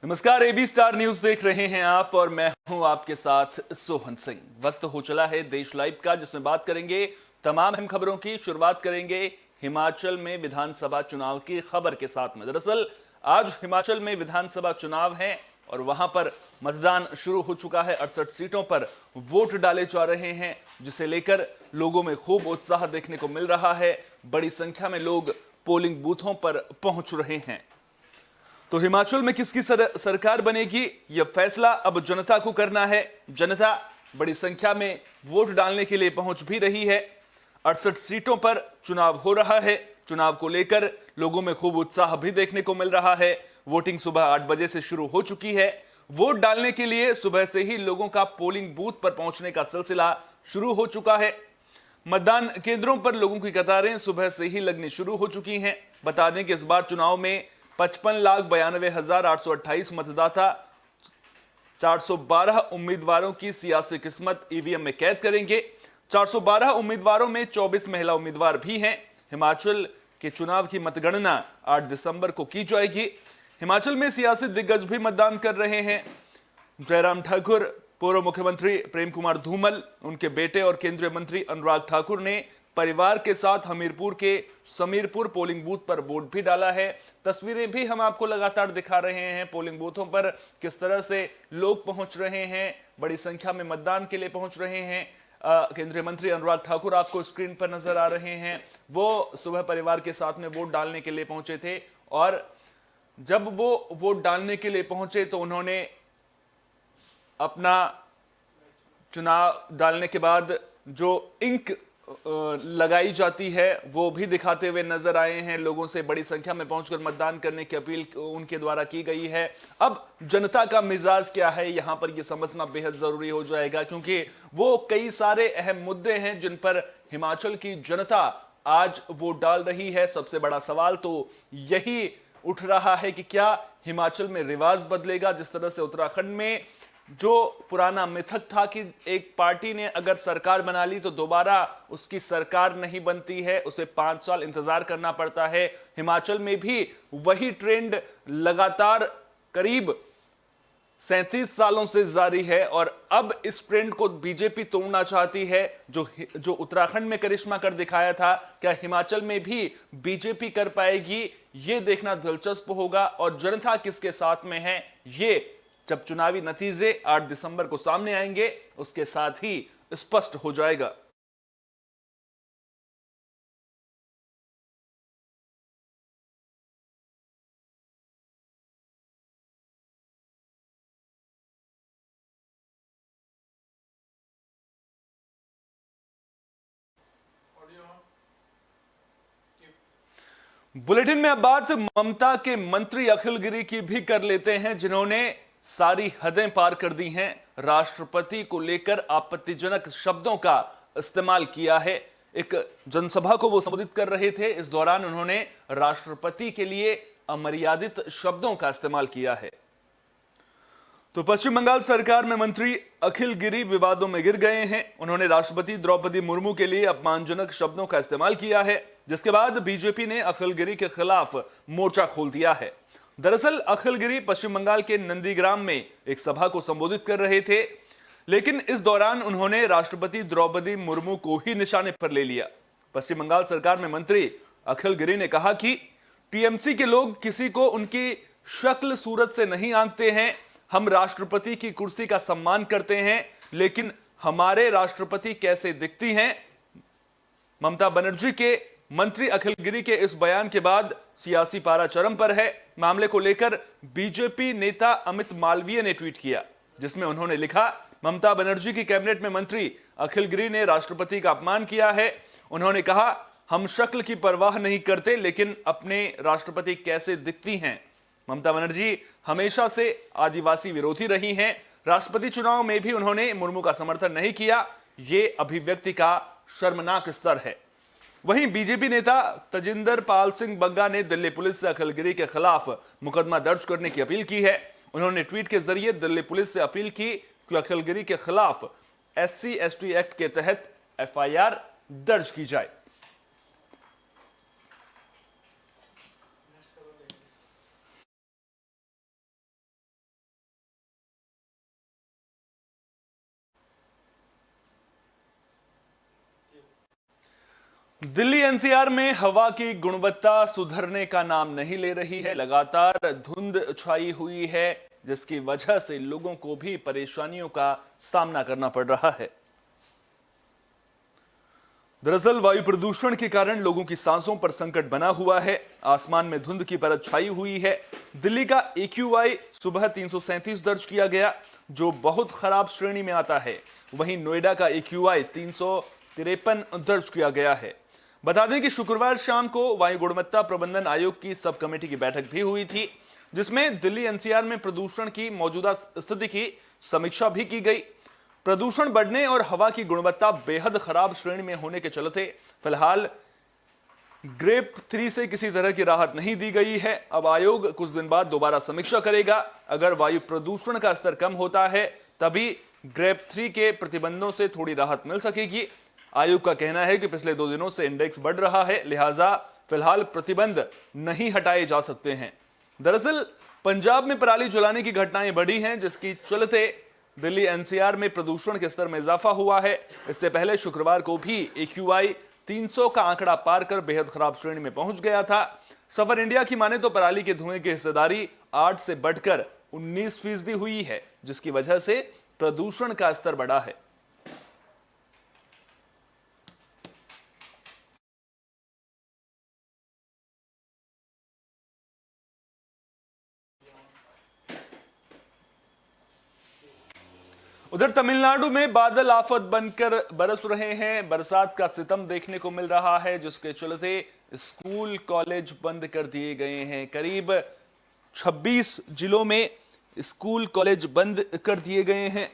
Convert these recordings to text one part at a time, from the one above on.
नमस्कार, AB star news देख रहे हैं आप और मैं हूं आपके साथ सोहन सिंह। वक्त हो चला है देश लाइव का, जिसमें बात करेंगे तमाम अहम खबरों की। शुरुआत करेंगे हिमाचल में विधानसभा चुनाव की खबर के साथ में। दरअसल आज हिमाचल में विधानसभा चुनाव है और वहां पर मतदान शुरू हो चुका है। 68 सीटों पर वोट डाले जा रहे हैं, जिसे लेकर लोगों में खूब उत्साह देखने को मिल रहा है। बड़ी संख्या में लोग पोलिंग बूथों पर पहुंच रहे हैं। तो हिमाचल में किसकी सरकार बनेगी, यह फैसला अब जनता को करना है। जनता बड़ी संख्या में वोट डालने के लिए पहुंच भी रही है। 68 सीटों पर चुनाव हो रहा है। चुनाव को लेकर लोगों में खूब उत्साह भी देखने को मिल रहा है। वोटिंग सुबह 8 बजे से शुरू हो चुकी है। वोट डालने के लिए सुबह से ही लोगों का पोलिंग बूथ पर पहुंचने का सिलसिला शुरू हो चुका है। मतदान केंद्रों पर लोगों की कतारें सुबह से ही लगनी शुरू हो चुकी हैं। बता दें कि इस बार चुनाव में 55,92,828 मतदाता 412 उम्मीदवारों की सियासी किस्मत ईवीएम में कैद करेंगे। 412 उम्मीदवारों में 24 महिला उम्मीदवार भी हैं। हिमाचल के चुनाव की मतगणना 8 दिसंबर को की जाएगी। हिमाचल में सियासी दिग्गज भी मतदान कर रहे हैं। जयराम ठाकुर, पूर्व मुख्यमंत्री प्रेम कुमार धूमल, उनके बेटे और केंद्रीय मंत्री अनुराग ठाकुर ने परिवार के साथ हमीरपुर के समीरपुर पोलिंग बूथ पर वोट भी डाला है। तस्वीरें भी हम आपको लगातार दिखा रहे हैं पोलिंग बूथों पर किस तरह से लोग पहुंच रहे हैं, बड़ी संख्या में मतदान के लिए पहुंच रहे हैं। केंद्रीय मंत्री अनुराग ठाकुर आपको स्क्रीन पर नजर आ रहे हैं। वो सुबह परिवार के साथ में वोट डालने के लिए पहुंचे थे और जब वो वोट डालने के लिए पहुंचे तो उन्होंने अपना चुनाव डालने के बाद जो इंक लगाई जाती है वो भी दिखाते हुए नजर आए हैं। लोगों से बड़ी संख्या में पहुंचकर मतदान करने की अपील उनके द्वारा की गई है। अब जनता का मिजाज क्या है, यहां पर यह समझना बेहद जरूरी हो जाएगा, क्योंकि वो कई सारे अहम मुद्दे हैं जिन पर हिमाचल की जनता आज वोट डाल रही है। सबसे बड़ा सवाल तो यही उठ रहा है कि क्या हिमाचल में रिवाज बदलेगा। जिस तरह से उत्तराखंड में जो पुराना मिथक था कि एक पार्टी ने अगर सरकार बना ली तो दोबारा उसकी सरकार नहीं बनती है, उसे 5 साल इंतजार करना पड़ता है। हिमाचल में भी वही ट्रेंड लगातार करीब 37 सालों से जारी है और अब इस ट्रेंड को बीजेपी तोड़ना चाहती है। जो उत्तराखंड में करिश्मा कर दिखाया था, क्या हिमाचल में भी बीजेपी कर पाएगी, यह देखना दिलचस्प होगा। और जनता किसके साथ में है, ये जब चुनावी नतीजे 8 दिसंबर को सामने आएंगे उसके साथ ही स्पष्ट हो जाएगा। बुलेटिन में अब बात ममता के मंत्री अखिल गिरी की भी कर लेते हैं, जिन्होंने सारी हदें पार कर दी हैं। राष्ट्रपति को लेकर आपत्तिजनक शब्दों का इस्तेमाल किया है। एक जनसभा को वो संबोधित कर रहे थे, इस दौरान उन्होंने राष्ट्रपति के लिए अमर्यादित शब्दों का इस्तेमाल किया है। तो पश्चिम बंगाल सरकार में मंत्री अखिल गिरी विवादों में गिर गए हैं। उन्होंने राष्ट्रपति द्रौपदी मुर्मू के लिए अपमानजनक शब्दों का इस्तेमाल किया है, जिसके बाद बीजेपी ने अखिल गिरी के खिलाफ मोर्चा खोल दिया है। दरअसल अखिल गिरी पश्चिम बंगाल के नंदीग्राम में एक सभा को संबोधित कर रहे थे, लेकिन इस दौरान उन्होंने राष्ट्रपति द्रौपदी मुर्मू को ही निशाने पर ले लिया। पश्चिम बंगाल सरकार में मंत्री अखिल गिरी ने कहा कि टीएमसी के लोग किसी को उनकी शक्ल सूरत से नहीं आंकते हैं। हम राष्ट्रपति की कुर्सी का सम्मान करते हैं, लेकिन हमारे राष्ट्रपति कैसे दिखती हैं। ममता बनर्जी के मंत्री अखिल गिरी के इस बयान के बाद सियासी पारा चरम पर है। मामले को लेकर बीजेपी नेता अमित मालवीय ने ट्वीट किया, जिसमें उन्होंने लिखा, ममता बनर्जी की कैबिनेट में मंत्री अखिल गिरी ने राष्ट्रपति का अपमान किया है। उन्होंने कहा, हम शक्ल की परवाह नहीं करते, लेकिन अपने राष्ट्रपति कैसे दिखती हैं। ममता बनर्जी हमेशा से आदिवासी विरोधी रही हैं। राष्ट्रपति चुनाव में भी उन्होंने मुर्मू का समर्थन नहीं किया। ये अभिव्यक्ति का शर्मनाक स्तर है। वहीं बीजेपी नेता तजिंदर पाल सिंह बग्गा ने दिल्ली पुलिस से अखिल गिरी के खिलाफ मुकदमा दर्ज करने की अपील की है। उन्होंने ट्वीट के जरिए दिल्ली पुलिस से अपील की कि अखिल गिरी के खिलाफ SC/ST एक्ट के तहत FIR दर्ज की जाए। दिल्ली एनसीआर में हवा की गुणवत्ता सुधरने का नाम नहीं ले रही है। लगातार धुंध छाई हुई है, जिसकी वजह से लोगों को भी परेशानियों का सामना करना पड़ रहा है। दरअसल वायु प्रदूषण के कारण लोगों की सांसों पर संकट बना हुआ है। आसमान में धुंध की परत छाई हुई है। दिल्ली का AQI सुबह 337 दर्ज किया गया, जो बहुत खराब श्रेणी में आता है। वहीं नोएडा का AQI 353 दर्ज किया गया है। बता दें कि शुक्रवार शाम को वायु गुणवत्ता प्रबंधन आयोग की सब कमेटी की बैठक भी हुई थी, जिसमें दिल्ली एनसीआर में प्रदूषण की मौजूदा स्थिति की समीक्षा भी की गई। प्रदूषण बढ़ने और हवा की गुणवत्ता बेहद खराब श्रेणी में होने के चलते फिलहाल ग्रेड 3 से किसी तरह की राहत नहीं दी गई है। अब आयोग कुछ दिन बाद दोबारा समीक्षा करेगा। अगर वायु प्रदूषण का स्तर कम होता है तभी ग्रेड 3 के प्रतिबंधों से थोड़ी राहत मिल सकेगी। आयोग का कहना है कि पिछले 2 दिनों से इंडेक्स बढ़ रहा है, लिहाजा फिलहाल प्रतिबंध नहीं हटाए जा सकते हैं। दरअसल पंजाब में पराली जलाने की घटनाएं बढ़ी हैं, जिसकी चलते दिल्ली एनसीआर में प्रदूषण के स्तर में इजाफा हुआ है। इससे पहले शुक्रवार को भी AQI 300 का आंकड़ा पार कर बेहद खराब श्रेणी में पहुंच गया था। सफर इंडिया की माने तो पराली के धुएं की हिस्सेदारी 8 से बढ़कर 19% हुई है, जिसकी वजह से प्रदूषण का स्तर बढ़ा है। उधर तमिलनाडु में बादल आफत बनकर बरस रहे हैं। बरसात का सितम देखने को मिल रहा है, जिसके चलते स्कूल कॉलेज बंद कर दिए गए हैं। करीब 26 जिलों में स्कूल कॉलेज बंद कर दिए गए हैं।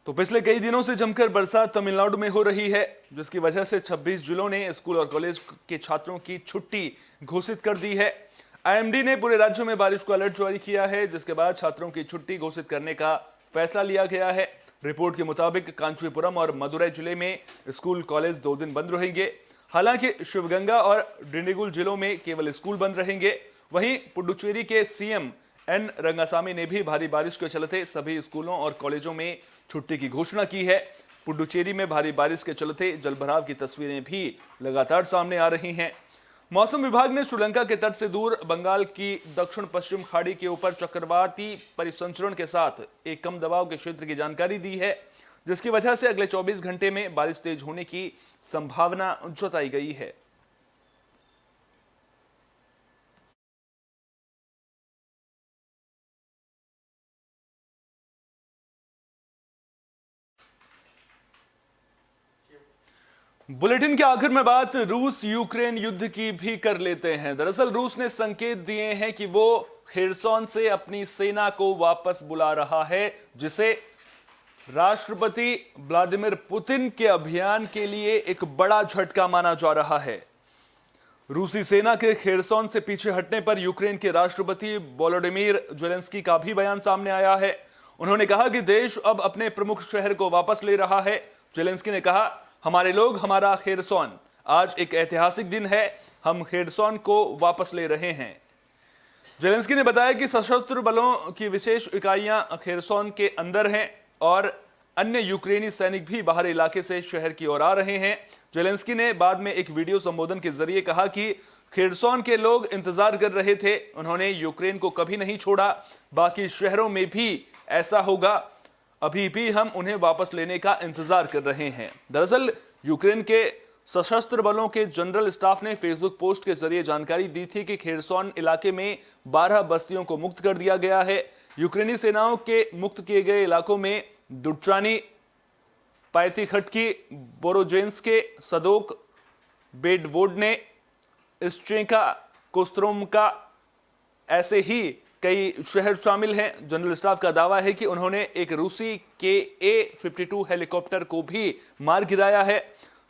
तो पिछले कई दिनों से जमकर बरसात तमिलनाडु में हो रही है, जिसकी वजह से 26 जिलों ने स्कूल और कॉलेज के छात्रों की छुट्टी घोषित कर दी है। IMD ने पूरे राज्य में बारिश को अलर्ट जारी किया है, जिसके बाद छात्रों की छुट्टी घोषित करने का फैसला लिया गया है। रिपोर्ट के मुताबिक कांचीपुरम और मदुरै जिले में स्कूल कॉलेज 2 दिन बंद रहेंगे। हालांकि शिवगंगा और डिंडीगुल जिलों में केवल स्कूल बंद रहेंगे। वहीं पुडुचेरी के CM N रंगासामी ने भी भारी बारिश के चलते सभी स्कूलों और कॉलेजों में छुट्टी की घोषणा की है। पुडुचेरी में भारी बारिश के चलते जलभराव की तस्वीरें भी लगातार सामने आ रही हैं। मौसम विभाग ने श्रीलंका के तट से दूर बंगाल की दक्षिण पश्चिम खाड़ी के ऊपर चक्रवाती परिसंचरण के साथ एक कम दबाव के क्षेत्र की जानकारी दी है, जिसकी वजह से अगले 24 घंटे में बारिश तेज होने की संभावना जताई गई है। बुलेटिन के आखिर में बात रूस यूक्रेन युद्ध की भी कर लेते हैं। दरअसल रूस ने संकेत दिए हैं कि वो खेरसोन से अपनी सेना को वापस बुला रहा है, जिसे राष्ट्रपति व्लादिमीर पुतिन के अभियान के लिए एक बड़ा झटका माना जा रहा है। रूसी सेना के खेरसोन से पीछे हटने पर यूक्रेन के राष्ट्रपति वोलोडिमीर ज़ेलेंस्की का भी बयान सामने आया है। उन्होंने कहा कि देश अब अपने प्रमुख शहर को वापस ले रहा है। ज़ेलेंस्की ने कहा, हमारे लोग, हमारा खेरसोन, आज एक ऐतिहासिक दिन है। हम खेरसोन को वापस ले रहे हैं। ज़ेलेंस्की ने बताया कि सशस्त्र बलों की विशेष इकाइयां खेरसोन के अंदर हैं और अन्य यूक्रेनी सैनिक भी बाहरी इलाके से शहर की ओर आ रहे हैं। ज़ेलेंस्की ने बाद में एक वीडियो संबोधन के जरिए कहा कि खेरसोन के लोग इंतजार कर रहे थे। उन्होंने यूक्रेन को कभी नहीं छोड़ा। बाकी शहरों में भी ऐसा होगा। अभी भी हम उन्हें वापस लेने का इंतजार कर रहे हैं। दरअसल यूक्रेन के सशस्त्र बलों के जनरल स्टाफ ने फेसबुक पोस्ट के जरिए जानकारी दी थी कि खेरसोन इलाके में 12 बस्तियों को मुक्त कर दिया गया है। यूक्रेनी सेनाओं के मुक्त किए गए इलाकों में दुट्रानी, पायतीखटकी, बोरोजेंस्के, सदोक, बेडवोडने, इस्चेंका, कोस्त्रोमका, ऐसे ही कई शहर शामिल हैं। जनरल स्टाफ का दावा है कि उन्होंने एक रूसी KA-52 हेलीकॉप्टर को भी मार गिराया है।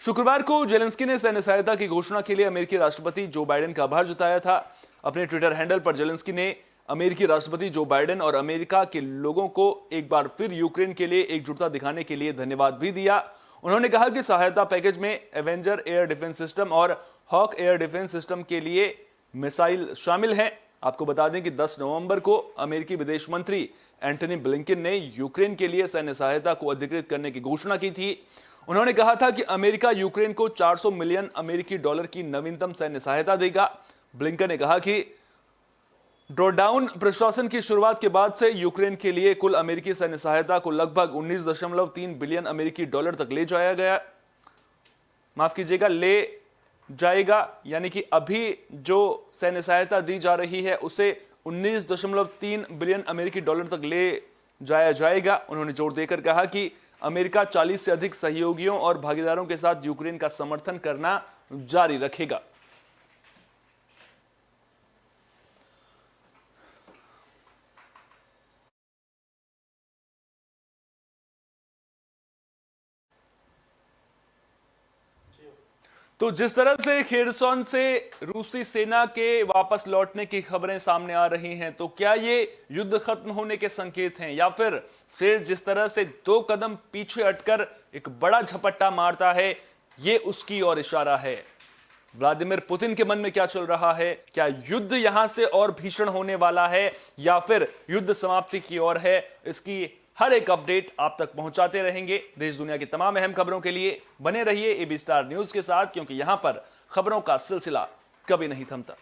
शुक्रवार को ज़ेलेंस्की ने सैन्य सहायता की घोषणा के लिए अमेरिकी राष्ट्रपति जो बाइडेन का आभार जताया था। अपने ट्विटर हैंडल पर ज़ेलेंस्की ने अमेरिकी राष्ट्रपति जो बाइडेन और अमेरिका के लोगों को एक बार फिर यूक्रेन के लिए एकजुटता दिखाने के लिए धन्यवाद भी दिया। उन्होंने कहा कि सहायता पैकेज में एवेंजर एयर डिफेंस सिस्टम और हॉक एयर डिफेंस सिस्टम के लिए मिसाइल शामिल हैं। आपको बता दें कि 10 नवंबर को अमेरिकी विदेश मंत्री एंटनी ब्लिंकन ने यूक्रेन के लिए सैन्य सहायता को अधिकृत करने की घोषणा की थी। उन्होंने कहा था कि अमेरिका यूक्रेन को 400 मिलियन अमेरिकी डॉलर की नवीनतम सैन्य सहायता देगा। ब्लिंकन ने कहा कि ड्रॉडाउन प्रशासन की शुरुआत के बाद से यूक्रेन के लिए कुल अमेरिकी सैन्य सहायता को लगभग 19.3 बिलियन अमेरिकी डॉलर तक ले जाया गया, ले जाएगा, यानी कि अभी जो सैन्य सहायता दी जा रही है उसे 19.3 बिलियन अमेरिकी डॉलर तक ले जाया जाएगा। उन्होंने जोर देकर कहा कि अमेरिका 40 से अधिक सहयोगियों और भागीदारों के साथ यूक्रेन का समर्थन करना जारी रखेगा। तो जिस तरह से खेरसौन से रूसी सेना के वापस लौटने की खबरें सामने आ रही हैं, तो क्या ये युद्ध खत्म होने के संकेत हैं, या फिर शेर जिस तरह से 2 कदम पीछे हटकर एक बड़ा झपट्टा मारता है, ये उसकी ओर इशारा है? व्लादिमीर पुतिन के मन में क्या चल रहा है? क्या युद्ध यहां से और भीषण होने वाला है, या फिर युद्ध समाप्ति की ओर है? इसकी हर एक अपडेट आप तक पहुंचाते रहेंगे। देश दुनिया की तमाम अहम खबरों के लिए बने रहिए AB स्टार न्यूज के साथ, क्योंकि यहां पर खबरों का सिलसिला कभी नहीं थमता।